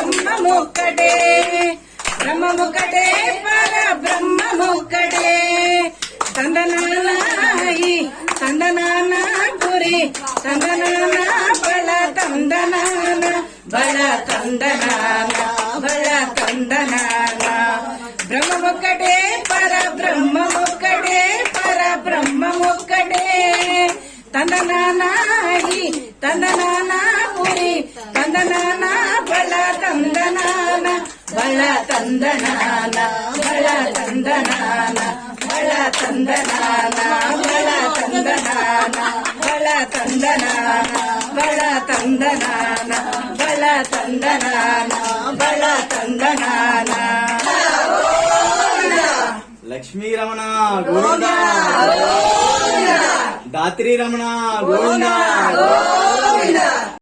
బ్రహ్మమొక్కటే బ్రహ్మమొక్కటే పరబ్రహ్మమొక్కటే తందనానాయి తందనాన పురి తందనాన బల తందనాన బల తందనాన బల తందనాన బ్రహ్మమొక్కటే పరబ్రహ్మమొక్కటే పరబ్రహ్మమొక్కటే తందనానాయి తందనాన పురి తందనాన బల తందనాన బల తందనాన బల తందనాన బల తందనాన బల తందనాన బల తందనాన బల తందనాన బల తందనాన బల తందనాన లక్ష్మీ రమణ గోవింద దాత్రి రమణ గోవింద.